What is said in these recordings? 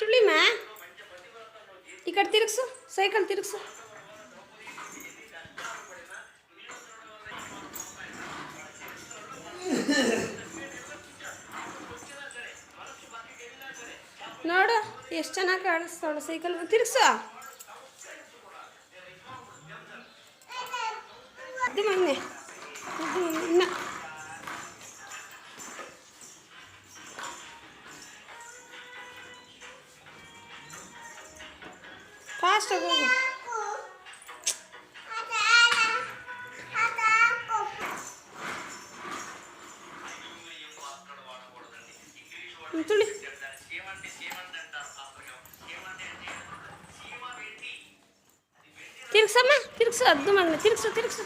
ತುಳಿಮಾ ಈ ಕಡೆ ತಿರುಗಿಸು ಸೈಕಲ್ ತಿರುಗಿಸು ನೋಡು ಎಷ್ಟು ಚೆನ್ನಾಗಿ ಕಾಣಿಸ್ತಾಳು ಸೈಕಲ್ ತಿರುಗಿಸು ಅದು ಮೊನ್ನೆ ಇನ್ನ ಫಾಸ್ಟಾಗಿ ಹೋಗು ತುಳಿ ತಿರ್ಗ್ಸಮ್ಮ ತಿರ್ಗ್ಸು ಅದು ಮಣ್ಣು ತಿರ್ಗ್ಸು ತಿರ್ಗ್ಸು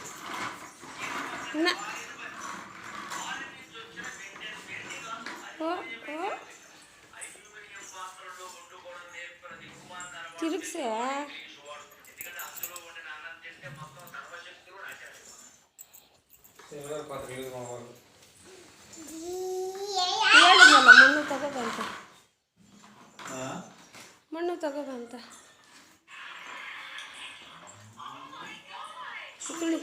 ಇನ್ನ ತಿರುಗ್ಸೆ ಹೇಳಿದ್ನಲ್ಲ ಮಣ್ಣು ತಗೋಬಂತ ಮಣ್ಣು ತಗೋಬಂತ ತುಳಿ